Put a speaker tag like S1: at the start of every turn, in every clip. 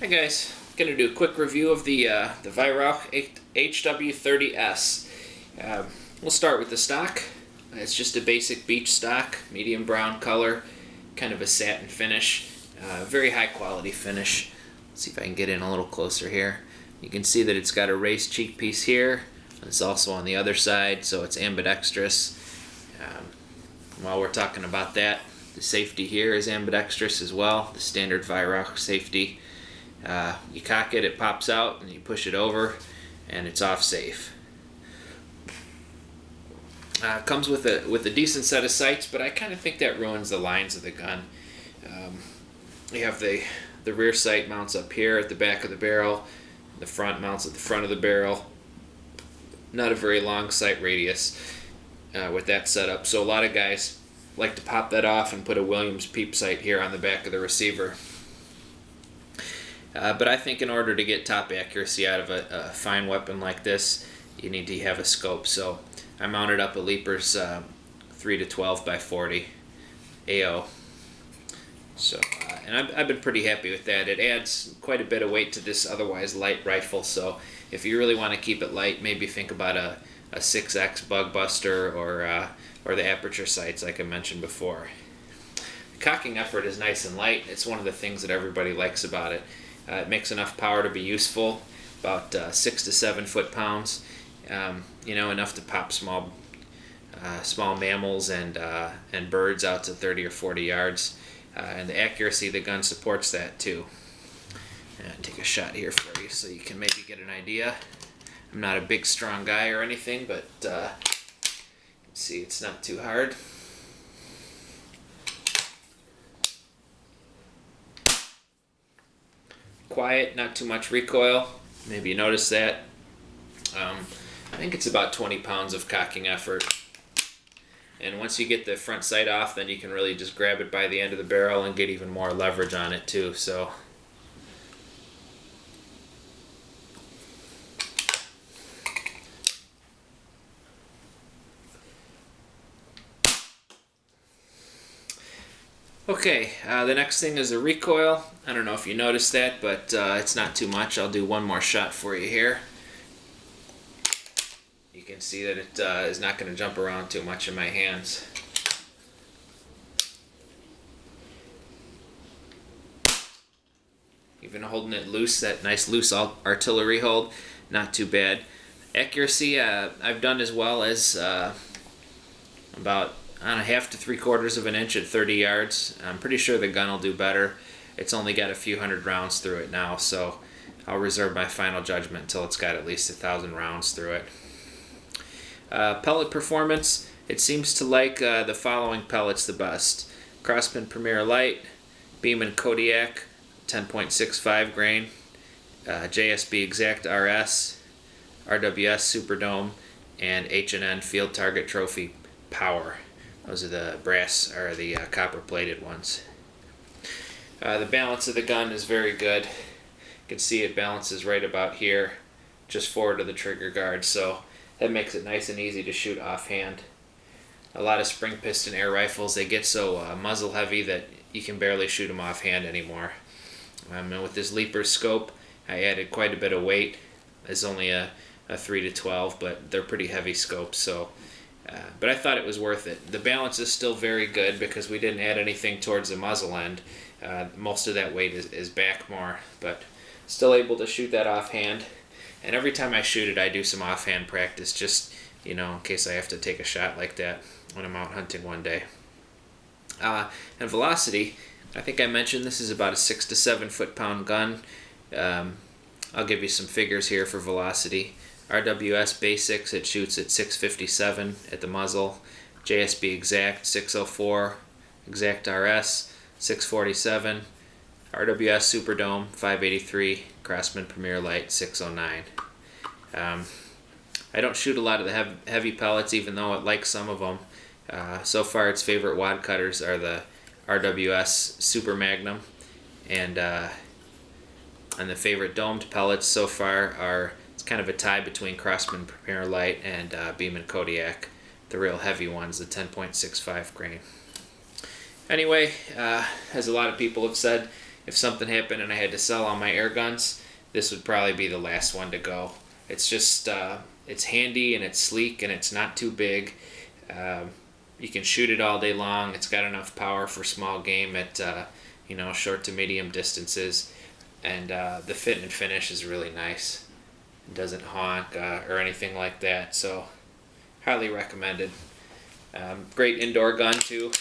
S1: Hi guys, I'm going to do a quick review of the Weihrauch HW30s. We'll start with the stock. It's just a basic beach stock, medium brown color, kind of a satin finish, very high quality finish. Let's see if I can get in a little closer here. You can see that it's got a raised cheek piece here. It's also on the other side, so it's ambidextrous. While we're talking about that, the safety here is ambidextrous as well, the standard Weihrauch safety. You cock it, it pops out, and you push it over, and it's off safe. Comes with a decent set of sights, but I kind of think that ruins the lines of the gun. You have the rear sight mounts up here at the back of the barrel, the front mounts at the front of the barrel. Not a very long sight radius with that setup, so a lot of guys like to pop that off and put a Williams peep sight here on the back of the receiver. But I think in order to get top accuracy out of a fine weapon like this, you need to have a scope. So I mounted up a Leapers 3-12 by 40 AO. So and I've been pretty happy with that. It adds quite a bit of weight to this otherwise light rifle. So if you really want to keep it light, maybe think about a 6X bug buster or the aperture sights like I mentioned before. The cocking effort is nice and light. It's one of the things that everybody likes about it. It makes enough power to be useful, about 6 to 7 foot-pounds. Enough to pop small mammals and birds out to 30 or 40 yards. And the accuracy of the gun supports that too. Take a shot here for you so you can maybe get an idea. I'm not a big, strong guy or anything, but see, it's not too hard. Quiet, not too much recoil. Maybe you notice that. I think it's about 20 pounds of cocking effort. And once you get the front sight off, then you can really just grab it by the end of the barrel and get even more leverage on it too. So okay, the next thing is the recoil. I don't know if you noticed that, but it's not too much. I'll do one more shot for you here. You can see that it is not going to jump around too much in my hands. Even holding it loose, that nice loose artillery hold, not too bad. Accuracy, I've done as well as about on a 1/2 to 3/4 of an inch at 30 yards. I'm pretty sure the gun will do better. It's only got a few hundred rounds through it now, so I'll reserve my final judgment until it's got at least 1,000 rounds through it. Pellet performance, it seems to like the following pellets the best: Craftsman Premier Light, Beeman Kodiak 10.65 grain, JSB Exact RS, RWS Superdome, and H&N Field Target Trophy Power. Those are the brass or the copper plated ones. The balance of the gun is very good. You can see it balances right about here, just forward of the trigger guard, so that makes it nice and easy to shoot offhand. A lot of spring piston air rifles, they get so muzzle heavy that you can barely shoot them offhand anymore. And with this Leapers scope, I added quite a bit of weight. It's only a 3-12, but they're pretty heavy scopes, so but I thought it was worth it. The balance is still very good because we didn't add anything towards the muzzle end. Most of that weight is back more, but still able to shoot that offhand. And every time I shoot it, I do some offhand practice, just in case I have to take a shot like that when I'm out hunting one day. And velocity, I think I mentioned this is about a 6 to 7 foot-pound gun. I'll give you some figures here for velocity. RWS Basics, it shoots at 657 at the muzzle. JSB Exact 604, Exact RS 647, RWS Superdome 583, Craftsman Premier Light 609. I don't shoot a lot of the heavy pellets, even though it likes some of them. So far, its favorite wad cutters are the RWS Super Magnum, and the favorite domed pellets so far are, it's kind of a tie between Craftsman Premier Light and Beeman Kodiak, the real heavy ones, the 10.65 grain. Anyway, as a lot of people have said, if something happened and I had to sell all my air guns, this would probably be the last one to go. It's just, it's handy and it's sleek and it's not too big. You can shoot it all day long. It's got enough power for small game at short to medium distances, and the fit and finish is really nice. It doesn't honk or anything like that, so highly recommended. Great indoor gun too.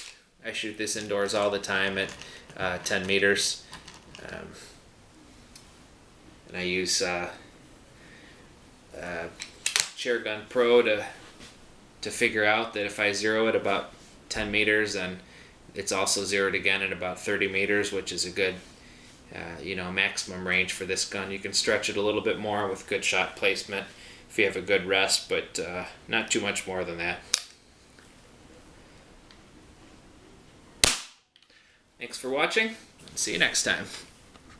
S1: I shoot this indoors all the time at 10 meters, and I use Chair Gun Pro to figure out that if I zero it about 10 meters, and it's also zeroed again at about 30 meters, which is a good maximum range for this gun. You can stretch it a little bit more with good shot placement if you have a good rest, but not too much more than that. Thanks for watching. See you next time.